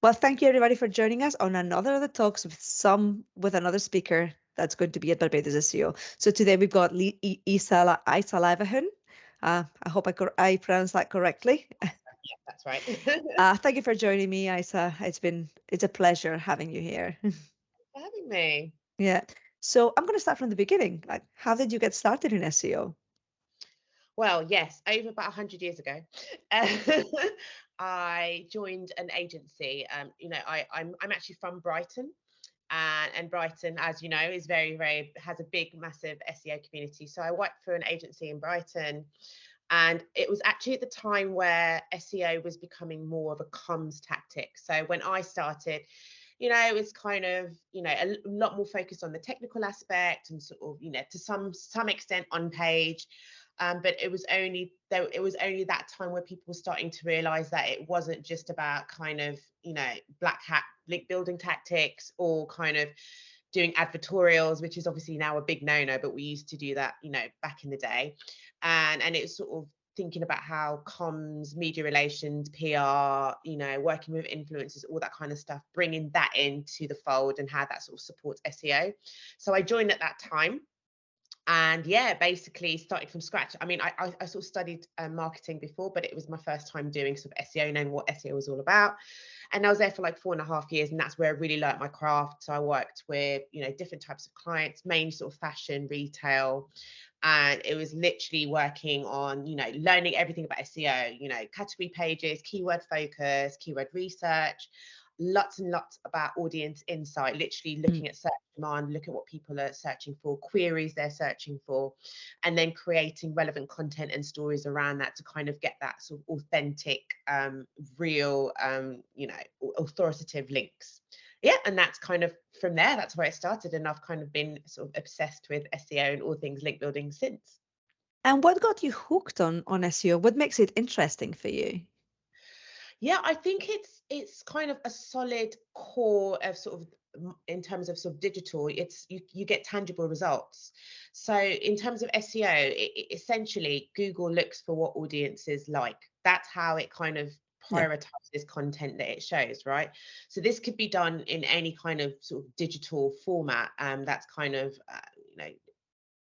Well, thank you everybody for joining us on another of the talks with another speaker that's going to be at Barbados SEO. So today we've got Isa Lavahun. I hope I pronounced that correctly. Yeah, that's right. Thank you for joining me, Isa. It's a pleasure having you here. For having me. Yeah. So I'm going to start from the beginning. Like, how did you get started in SEO? Well, yes, over about 100 years ago, I joined an agency. I'm actually from Brighton, and Brighton, as you know, is very has a big, massive SEO community. So I worked for an agency in Brighton, and it was actually at the time where SEO was becoming more of a comms tactic. So when I started, it was kind of, a lot more focused on the technical aspect and sort of, to some extent on page. But it was only that time where people were starting to realize that it wasn't just about kind of, black hat link building tactics or kind of doing advertorials, which is obviously now a big no-no, but we used to do that, back in the day. And it's sort of thinking about how comms, media relations, PR, working with influencers, all that kind of stuff, bringing that into the fold and how that sort of supports SEO. So I joined at that time. And yeah, basically started from scratch. I mean, I sort of studied marketing before, but it was my first time doing sort of SEO, knowing what SEO was all about. And I was there for like 4.5 years, and that's where I really learnt my craft. So I worked with, different types of clients, mainly sort of fashion, retail. And it was literally working on, learning everything about SEO, category pages, keyword focus, keyword research, lots and lots about audience insight, literally looking at search demand, look at what people are searching for, queries they're searching for, and then creating relevant content and stories around that to kind of get that sort of authentic, real, authoritative links. Yeah, and that's kind of from there, that's where it started. And I've kind of been sort of obsessed with SEO and all things link building since. And what got you hooked on SEO? What makes it interesting for you? Yeah, I think it's kind of a solid core of sort of in terms of sort of digital. It's you get tangible results. So in terms of SEO, essentially Google looks for what audiences like. That's how it kind of Yeah. prioritizes content that it shows, right? So this could be done in any kind of sort of digital format. That's kind of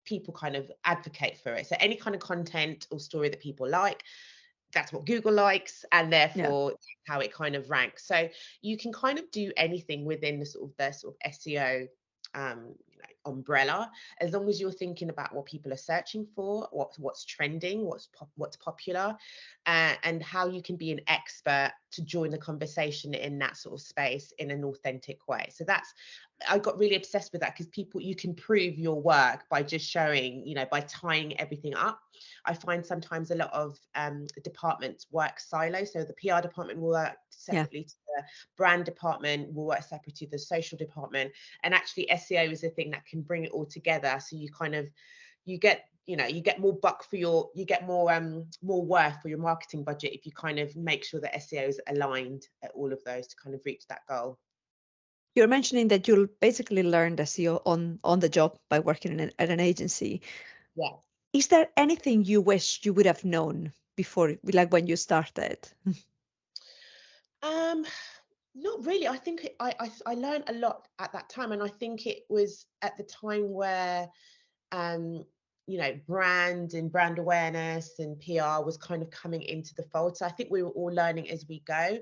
people kind of advocate for it. So any kind of content or story that people like, that's what Google likes, and Yeah. therefore how it kind of ranks. So you can kind of do anything within their sort of SEO umbrella, as long as you're thinking about what people are searching for, what's trending, what's popular, and how you can be an expert to join the conversation in that sort of space in an authentic way. So I got really obsessed with that, because you can prove your work by just showing, by tying everything up. I find sometimes a lot of departments work silo. So the PR department will work Yeah. separately to the brand department, will work separately to the social department. And actually SEO is the thing that can bring it all together. So you get more you get more worth for your marketing budget if you kind of make sure that SEO is aligned at all of those to kind of reach that goal. You're mentioning that you'll basically learn SEO on the job by working at an agency. Yeah. Is there anything you wish you would have known before, like when you started? Um, Not really. I think I learned a lot at that time, and I think it was at the time where um, brand and brand awareness and PR was kind of coming into the fold. So I think we were all learning as we go.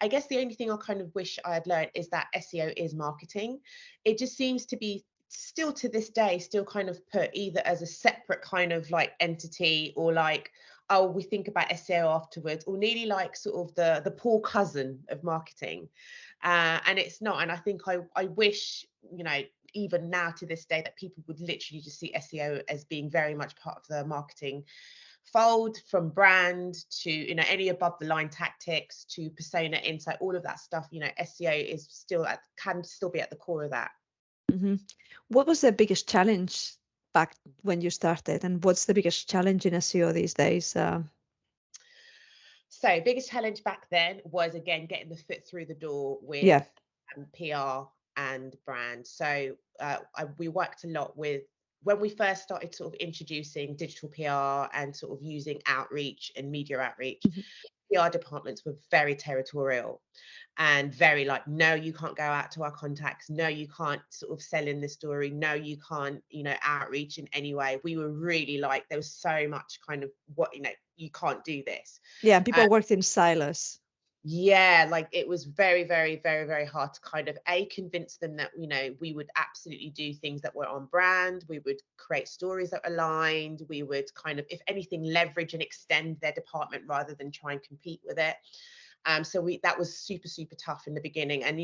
I guess the only thing I kind of wish I had learned is that SEO is marketing. It just seems to be still to this day, still kind of put either as a separate kind of like entity, or like, oh, we think about SEO afterwards, or nearly like sort of the poor cousin of marketing. And it's not. And I think I wish, even now to this day, that people would literally just see SEO as being very much part of the marketing fold, from brand to any above the line tactics to persona insight, all of that stuff. SEO is can still be at the core of that. Hmm. What was the biggest challenge back when you started, and what's the biggest challenge in SEO these days? So biggest challenge back then was, again, getting the foot through the door with Yeah. PR and brand. So we worked a lot with, when we first started sort of introducing digital PR and sort of using outreach and media outreach, Mhm. PR departments were very territorial and very like, no, you can't go out to our contacts. No, you can't sort of sell in the story. No, you can't, outreach in any way. We were really like, there was so much kind of you can't do this. Yeah, people worked in silos. Yeah, like it was very, very, very, very hard to kind of convince them that, we would absolutely do things that were on brand. We would create stories that aligned. We would kind of, if anything, leverage and extend their department rather than try and compete with it. So that was super, super tough in the beginning. And,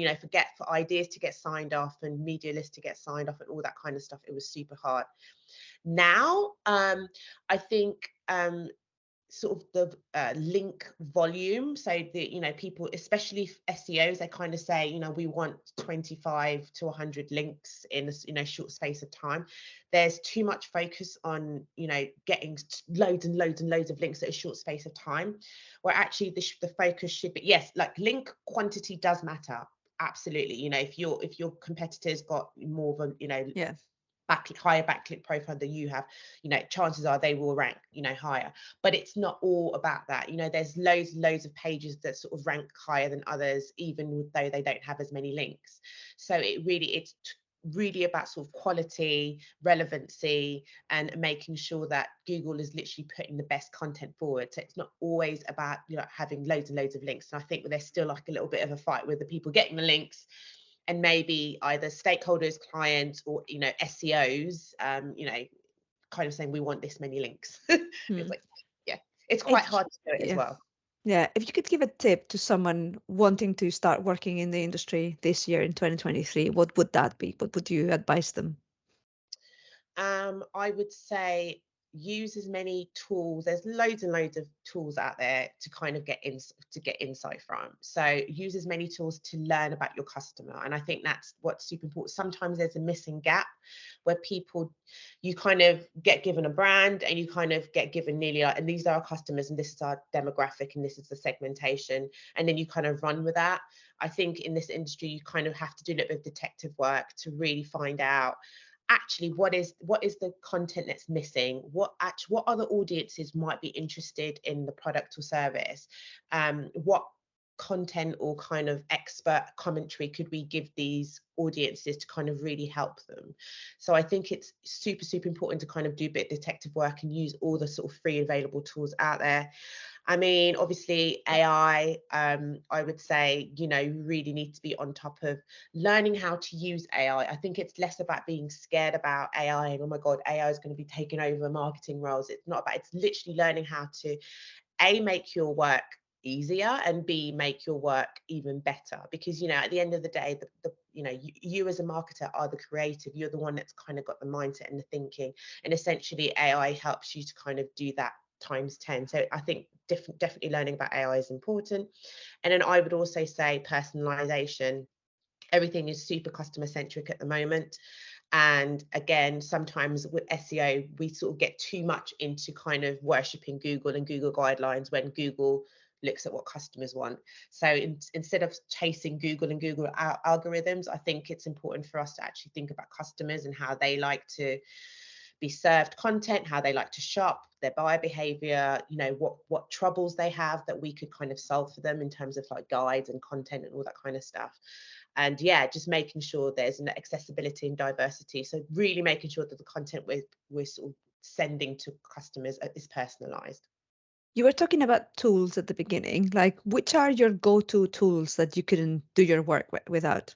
for ideas to get signed off and media lists to get signed off and all that kind of stuff, it was super hard. Now, I think sort of the link volume. So people, especially SEOs, they kind of say, we want 25 to 100 links in a short space of time. There's too much focus on, getting loads and loads and loads of links at a short space of time, where actually the focus should be, yes, like link quantity does matter. Absolutely. If your competitors got more of a, higher backlit profile than you have, chances are they will rank, higher. But it's not all about that. There's loads of pages that sort of rank higher than others, even though they don't have as many links. So it's really about sort of quality, relevancy, and making sure that Google is literally putting the best content forward. So it's not always about having loads and loads of links. And I think there's still like a little bit of a fight with the people getting the links, and maybe either stakeholders, clients, or SEOs, kind of saying we want this many links. It's like, yeah, it's quite hard to do it as well. Yeah, if you could give a tip to someone wanting to start working in the industry this year in 2023, what would that be? What would you advise them? I would say use as many tools. There's loads and loads of tools out there to kind of get insight from. So use as many tools to learn about your customer. And I think that's what's super important. Sometimes there's a missing gap where you kind of get given a brand and you kind of get given nearly and these are our customers and this is our demographic and this is the segmentation. And then you kind of run with that. I think in this industry, you kind of have to do a little bit of detective work to really find out actually what is the content that's missing, what other audiences might be interested in the product or service, what content or kind of expert commentary could we give these audiences to kind of really help them. So I think it's super, super important to kind of do a bit of detective work and use all the sort of free available tools out there. I mean, obviously AI, I would say, you really need to be on top of learning how to use AI. I think it's less about being scared about AI and, oh my God, AI is going to be taking over marketing roles. It's not about, it's literally learning how to, A, make your work easier, and B, make your work even better. Because, at the end of the day, you as a marketer are the creative. You're the one that's kind of got the mindset and the thinking. And essentially AI helps you to kind of do that times 10. So I think definitely learning about AI is important. And then I would also say personalization. Everything is super customer centric at the moment. And again, sometimes with SEO, we sort of get too much into kind of worshipping Google and Google guidelines when Google looks at what customers want. So instead of chasing Google and Google algorithms, I think it's important for us to actually think about customers and how they like to be served content, how they like to shop, their buyer behavior, what troubles they have that we could kind of solve for them in terms of like guides and content and all that kind of stuff. And yeah, just making sure there's an accessibility and diversity. So really making sure that the content we're sort of sending to customers is personalized. You were talking about tools at the beginning, like which are your go-to tools that you couldn't do your work without?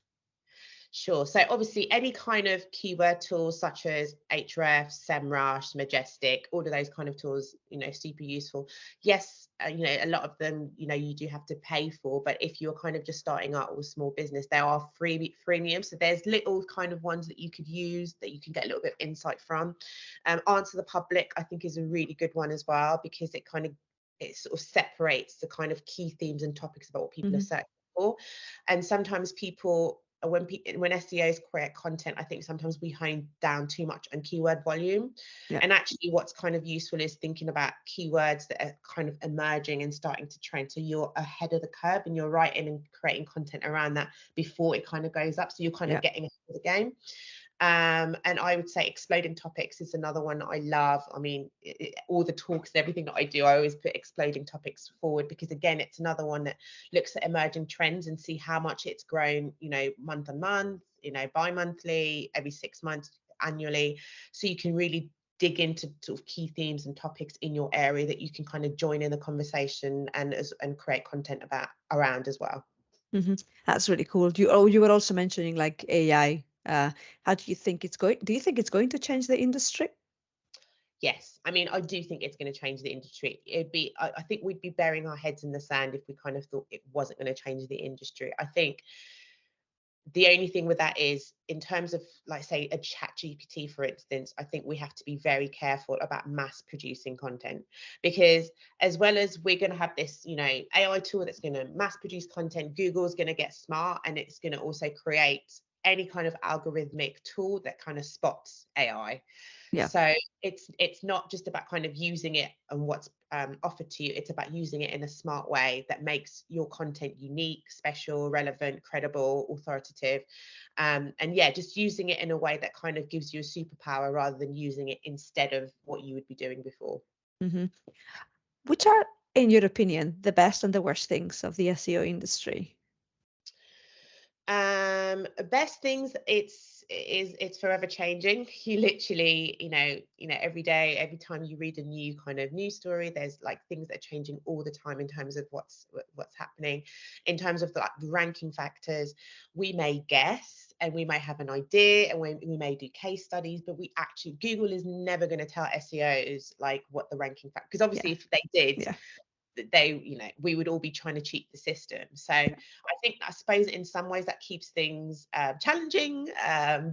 Sure. So obviously any kind of keyword tools such as Ahrefs, SEMrush, Majestic, all of those kind of tools, super useful. Yes, a lot of them, you do have to pay for, but if you're kind of just starting out with small business, there are freemium. So there's little kind of ones that you could use that you can get a little bit of insight from. Answer the Public, I think, is a really good one as well, because it sort of separates the kind of key themes and topics about what people are searching for. And sometimes people, when SEOs create content, I think sometimes we hone down too much on keyword volume. Yeah. And actually what's kind of useful is thinking about keywords that are kind of emerging and starting to trend. So you're ahead of the curve and you're writing and creating content around that before it kind of goes up. So you're kind of getting ahead of the game. And I would say exploding topics is another one that I love. I mean, all the talks and everything that I do, I always put exploding topics forward, because again, it's another one that looks at emerging trends and see how much it's grown, you know, month on month, you know, bi-monthly, every 6 months, annually. So you can really dig into sort of key themes and topics in your area that you can kind of join in the conversation and create content about around as well. That's really cool. You were also mentioning like AI. How do you think it's going? Do you think it's going to change the industry? Yes, I mean, I do think it's going to change the industry. I think we'd be burying our heads in the sand if we kind of thought it wasn't going to change the industry. I think the only thing with that is, in terms of, like, say, a chat GPT, for instance, I think we have to be very careful about mass producing content, because as well as we're going to have this, you know, AI tool that's going to mass produce content, Google's going to get smart and it's going to also create any kind of algorithmic tool that kind of spots AI. Yeah. So it's not just about kind of using it and what's offered to you. It's about using it in a smart way that makes your content unique, special, relevant, credible, authoritative. And yeah, just using it in a way that kind of gives you a superpower rather than using it instead of what you would be doing before. hmm Which are, in your opinion, the best and the worst things of the SEO industry? Best things, it's forever changing. You literally, every day, every time you read a new kind of news story, there's like things that are changing all the time in terms of what's happening. In terms of the like ranking factors, we may guess and we may have an idea and we may do case studies, but Google is never going to tell SEOs like what the ranking factor, because obviously if they did, Yeah. we would all be trying to cheat the system. So I suppose in some ways that keeps things challenging,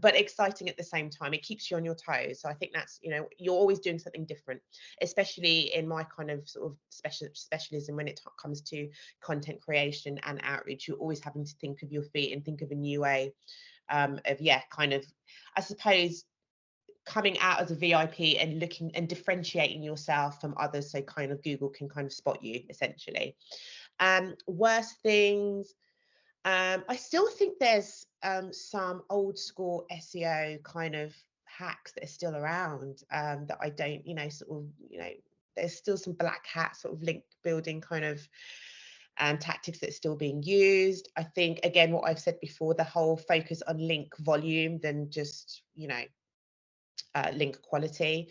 but exciting at the same time. It keeps you on your toes. So I think that's, you're always doing something different, especially in my kind of sort of specialism when it comes to content creation and outreach. You're always having to think of your feet and think of a new way kind of, I suppose, coming out as a VIP and looking and differentiating yourself from others, so kind of Google can kind of spot you essentially. Worst things, I still think there's some old school SEO kind of hacks that are still around, that I don't, there's still some black hat sort of link building kind of tactics that are still being used. I think, again, what I've said before, the whole focus on link volume than just, link quality.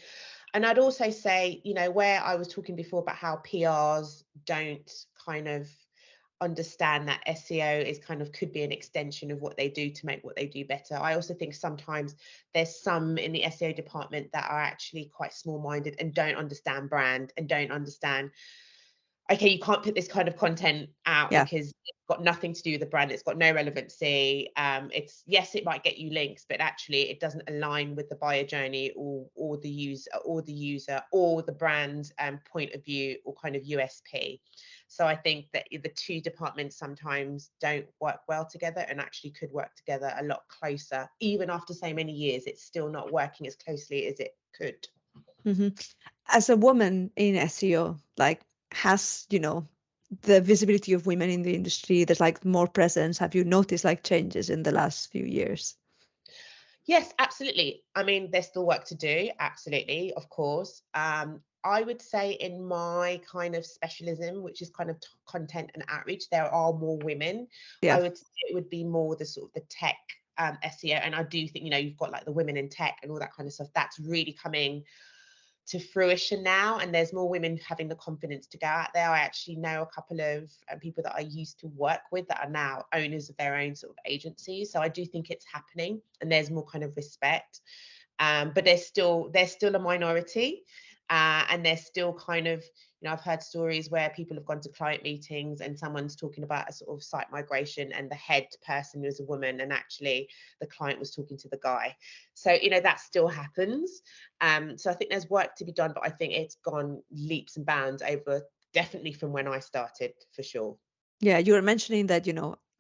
And I'd also say, where I was talking before about how PRs don't kind of understand that SEO is kind of could be an extension of what they do to make what they do better. I also think sometimes there's some in the SEO department that are actually quite small-minded and don't understand brand and don't understand, okay, you can't put this kind of content out because it's got nothing to do with the brand. It's got no relevancy. Yes, it might get you links, but actually it doesn't align with the buyer journey or the user or the brand's point of view or kind of USP. So I think that the two departments sometimes don't work well together and actually could work together a lot closer. Even after so many years, it's still not working as closely as it could. As a woman in SEO, like, has, the visibility of women in the industry, there's like more presence. Have you noticed like changes in the last few years? Yes, absolutely. I mean, there's still work to do. Absolutely, of course. I would say in my kind of specialism, which is kind of content and outreach, there are more women. Yeah. I would say it would be more the sort of the tech SEO. And I do think, you've got like the women in tech and all that kind of stuff. That's really coming to fruition now, and there's more women having the confidence to go out there. I actually know a couple of people that I used to work with that are now owners of their own sort of agencies. So I do think it's happening and there's more kind of respect, but there's still a minority, and there's still kind of, I've heard stories where people have gone to client meetings and someone's talking about a sort of site migration and the head person was a woman and actually the client was talking to the guy. So, that still happens. So I think there's work to be done, but I think it's gone leaps and bounds over definitely from when I started, for sure. Yeah, you were mentioning that,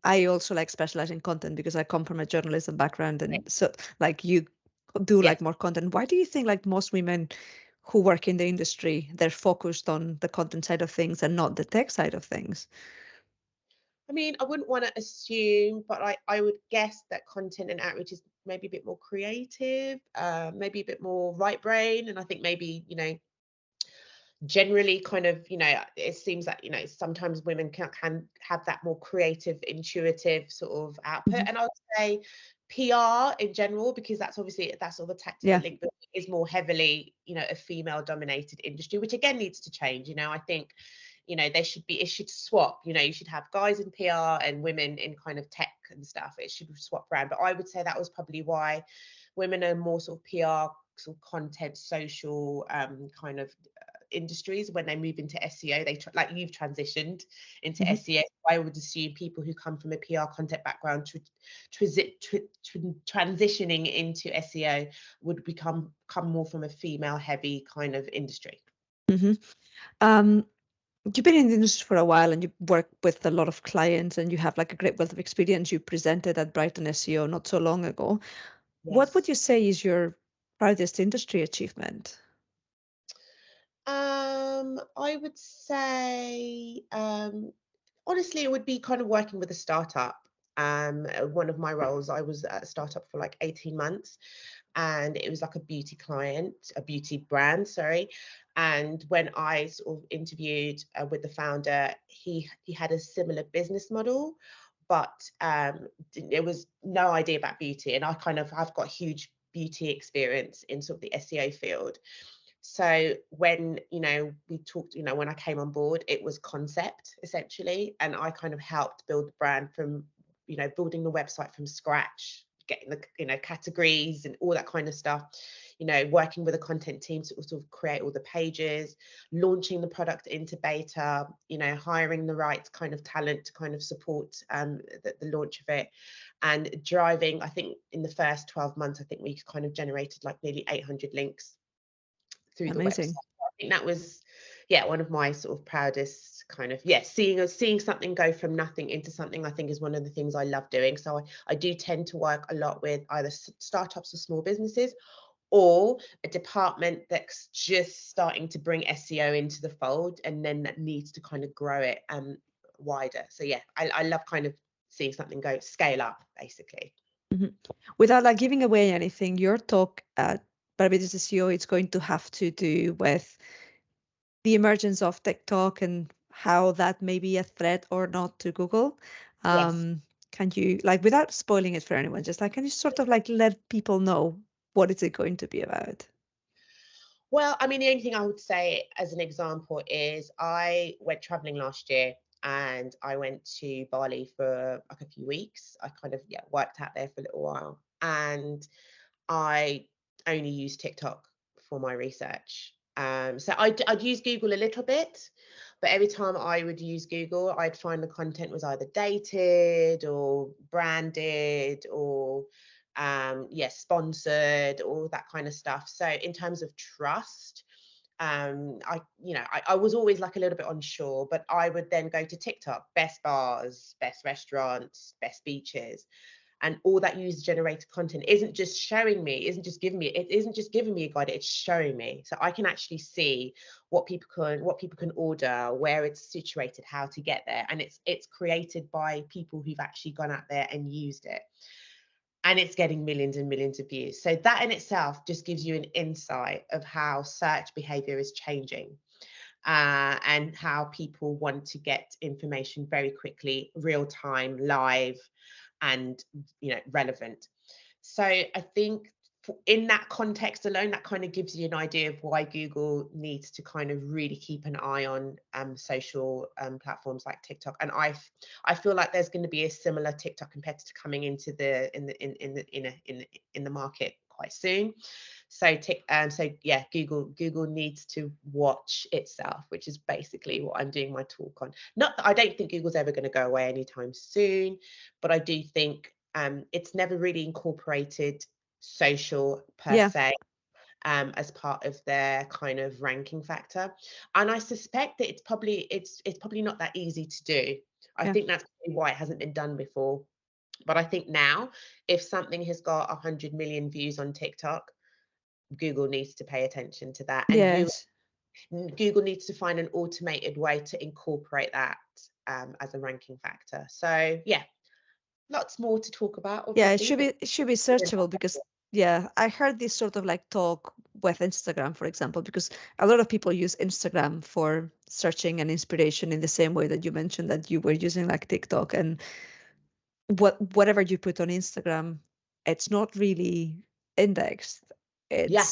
I also like specialize in content because I come from a journalism background, and so like you do Yes. like more content. Why do you think like most women who work in the industry, they're focused on the content side of things and not the tech side of things? I mean, I wouldn't want to assume, but I would guess that content and outreach is maybe a bit more creative, maybe a bit more right brain. And I think maybe, generally kind of, it seems that, sometimes women can have that more creative, intuitive sort of output. Mhm. And I would say PR in general, because that's obviously, that's all the tactical Yeah. link, but it is more heavily, a female dominated industry, which again needs to change. I think, it should swap. You should have guys in PR and women in kind of tech and stuff. It should swap around. But I would say that was probably why women are more sort of PR, sort of content, social kind of industries. When they move into SEO, like you've transitioned into Mhm. SEO. I would assume people who come from a PR content background transitioning into SEO would come more from a female heavy kind of industry. Mhm. Um, you've been in the industry for a while and you work with a lot of clients and you have like a great wealth of experience. You presented at Brighton SEO not so long ago. What would Yes. you say is your proudest industry achievement? I would say, honestly, it would be kind of working with a startup. One of my roles, I was at a startup for like 18 months, and it was like a beauty client, a beauty brand, sorry. And when I sort of interviewed with the founder, he had a similar business model, but there was no idea about beauty. And I've got huge beauty experience in sort of the SEO field. So when, we talked, when I came on board, it was concept essentially. And I kind of helped build the brand from, building the website from scratch, getting the, categories and all that kind of stuff, working with a content team to sort of create all the pages, launching the product into beta, hiring the right kind of talent to kind of support the launch of it, and driving, I think in the first 12 months, I think we kind of generated like nearly 800 links through the website. Amazing. I think that was, yeah, one of my sort of proudest kind of, seeing something go from nothing into something, I think is one of the things I love doing. So I do tend to work a lot with either startups or small businesses, or a department that's just starting to bring SEO into the fold and then that needs to kind of grow it wider. So yeah, I love kind of seeing something go scale up basically. Mhm. Without like giving away anything, your talk at Barbados SEO is going to have to do with the emergence of TikTok and how that may be a threat or not to Google. Yes. Can you, like, without spoiling it for anyone, just like, can you sort of like let people know what is it going to be about? Well, I mean, the only thing I would say as an example is I went traveling last year and I went to Bali for like a few weeks. I kind of, worked out there for a little while, and I only used TikTok for my research. So I'd use Google a little bit, but every time I would use Google, I'd find the content was either dated or branded or sponsored, all that kind of stuff. So in terms of trust, I was always like a little bit unsure, but I would then go to TikTok, best bars, best restaurants, best beaches, and all that user generated content isn't just showing me, it isn't just giving me a guide, it's showing me. So I can actually see what people can order, where it's situated, how to get there. And it's created by people who've actually gone out there and used it. And it's getting millions and millions of views. So that in itself just gives you an insight of how search behavior is changing. And how people want to get information very quickly, real time, live, and relevant. So I think in that context alone, that kind of gives you an idea of why Google needs to kind of really keep an eye on social platforms like TikTok. And I feel like there's going to be a similar TikTok competitor coming into in the market quite soon. So Google needs to watch itself, which is basically what I'm doing my talk on. Not that I don't think Google's ever going to go away anytime soon, but I do think it's never really incorporated social per Yeah, se as part of their kind of ranking factor. And I suspect that it's probably not that easy to do. I yeah, think that's probably why it hasn't been done before. But I think now, if something has got 100 million views on TikTok, Google needs to pay attention to that, and yes. Google needs to find an automated way to incorporate that as a ranking factor. So yeah, lots more to talk about, Yeah, obviously, but it should be searchable because yeah, I heard this sort of like talk with Instagram, for example, because a lot of people use Instagram for searching and inspiration in the same way that you mentioned that you were using like TikTok, and whatever you put on Instagram, it's not really indexed. yeah,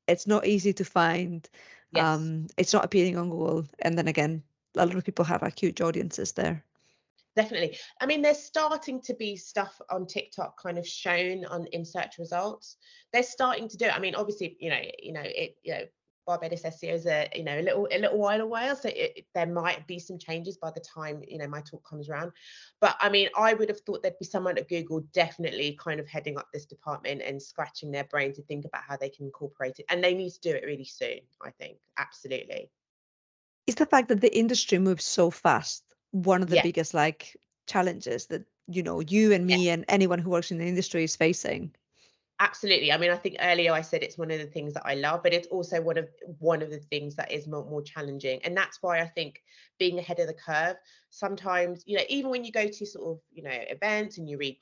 It's not easy to find. yes. It's not appearing on Google, and then again, a lot of people have like huge audiences there. Definitely. I mean, there's starting to be stuff on TikTok kind of shown on in search results. They're starting to do it. I mean, obviously, Barbados SEO is a little while away, so there might be some changes by the time my talk comes around. But I mean, I would have thought there'd be someone at Google definitely kind of heading up this department and scratching their brain to think about how they can incorporate it, and they need to do it really soon. I think absolutely. Is the fact that the industry moves so fast one of the Yeah. biggest like challenges that you and me and anyone who works in the industry is facing? Absolutely. I mean, I think earlier I said it's one of the things that I love, but it's also one of the things that is more challenging. And that's why I think being ahead of the curve, sometimes, even when you go to sort of, events and you read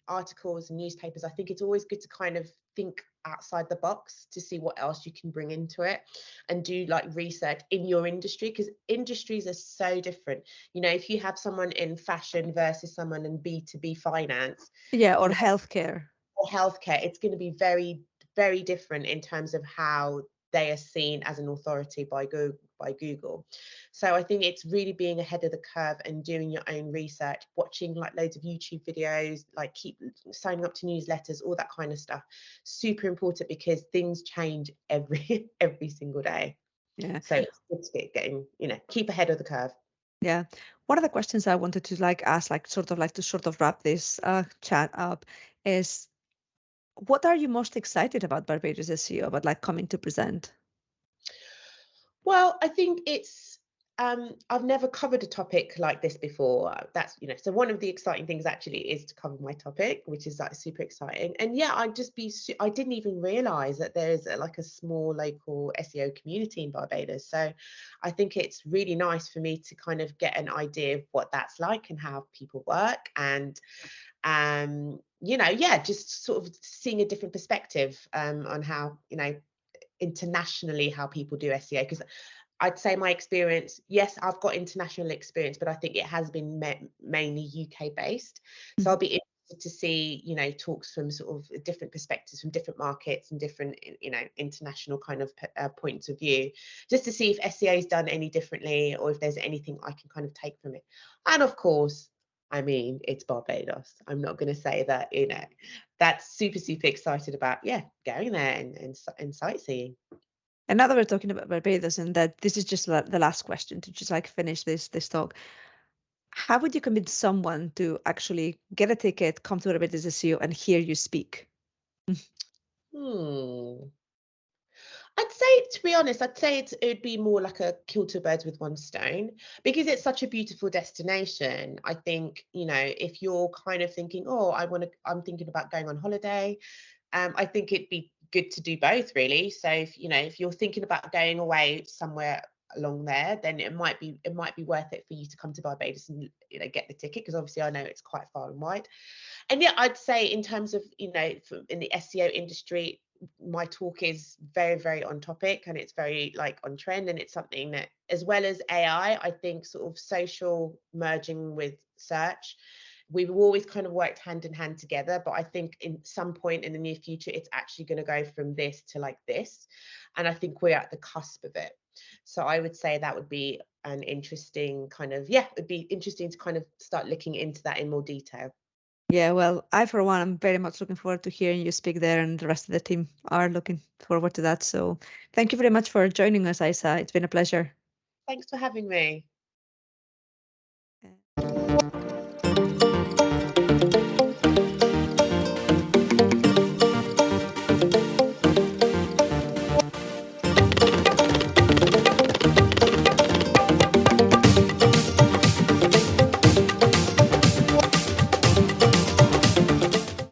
articles and newspapers, I think it's always good to kind of think outside the box to see what else you can bring into it and do like research in your industry, because industries are so different. If you have someone in fashion versus someone in B2B finance, Yeah, or healthcare. or healthcare, it's going to be very, very different in terms of how they are seen as an authority by Google. So I think it's really being ahead of the curve and doing your own research, watching like loads of YouTube videos, like keep signing up to newsletters, all that kind of stuff. Super important because things change every single day. Yeah. So it's good to getting, keep ahead of the curve. Yeah. One of the questions I wanted to like ask, like to sort of wrap this chat up is, what are you most excited about Barbados SEO, about like coming to present? Well, I think it's I've never covered a topic like this before. That's so one of the exciting things actually is to cover my topic, which is like super exciting. And yeah, I didn't even realize that there's like a small local SEO community in Barbados. So I think it's really nice for me to kind of get an idea of what that's like and how people work, and just sort of seeing a different perspective on how internationally how people do SEO, because I'd say my experience, yes, I've got international experience, but I think it has been mainly UK based. So I'll be interested to see, talks from sort of different perspectives from different markets and different, international kind of points of view, just to see if SEO is done any differently or if there's anything I can kind of take from it. And of course, I mean, it's Barbados. I'm not going to say that, that's super, super excited about, going there and sightseeing. And now that we're talking about Barbados, and that this is just the last question to just like finish this talk, how would you convince someone to actually get a ticket, come to Barbados SEO, and hear you speak? Hmm. I'd say, to be honest, it would be more like a kill two birds with one stone, because it's such a beautiful destination. I think, if you're kind of thinking, oh, I'm thinking about going on holiday, I think it'd be good to do both, really. So if you're thinking about going away somewhere along there, then it might be worth it for you to come to Barbados and get the ticket, because obviously I know it's quite far and wide. And yeah, I'd say in terms of in the SEO industry, my talk is very, very on topic, and it's very like on trend, and it's something that, as well as AI, I think sort of social merging with search, we've always kind of worked hand in hand together, but I think in some point in the near future it's actually going to go from this to like this, and I think we're at the cusp of it. So I would say that would be an interesting kind of, it'd be interesting to kind of start looking into that in more detail. Yeah, well, I, for one, am very much looking forward to hearing you speak there, and the rest of the team are looking forward to that. So thank you very much for joining us, Isa. It's been a pleasure. Thanks for having me.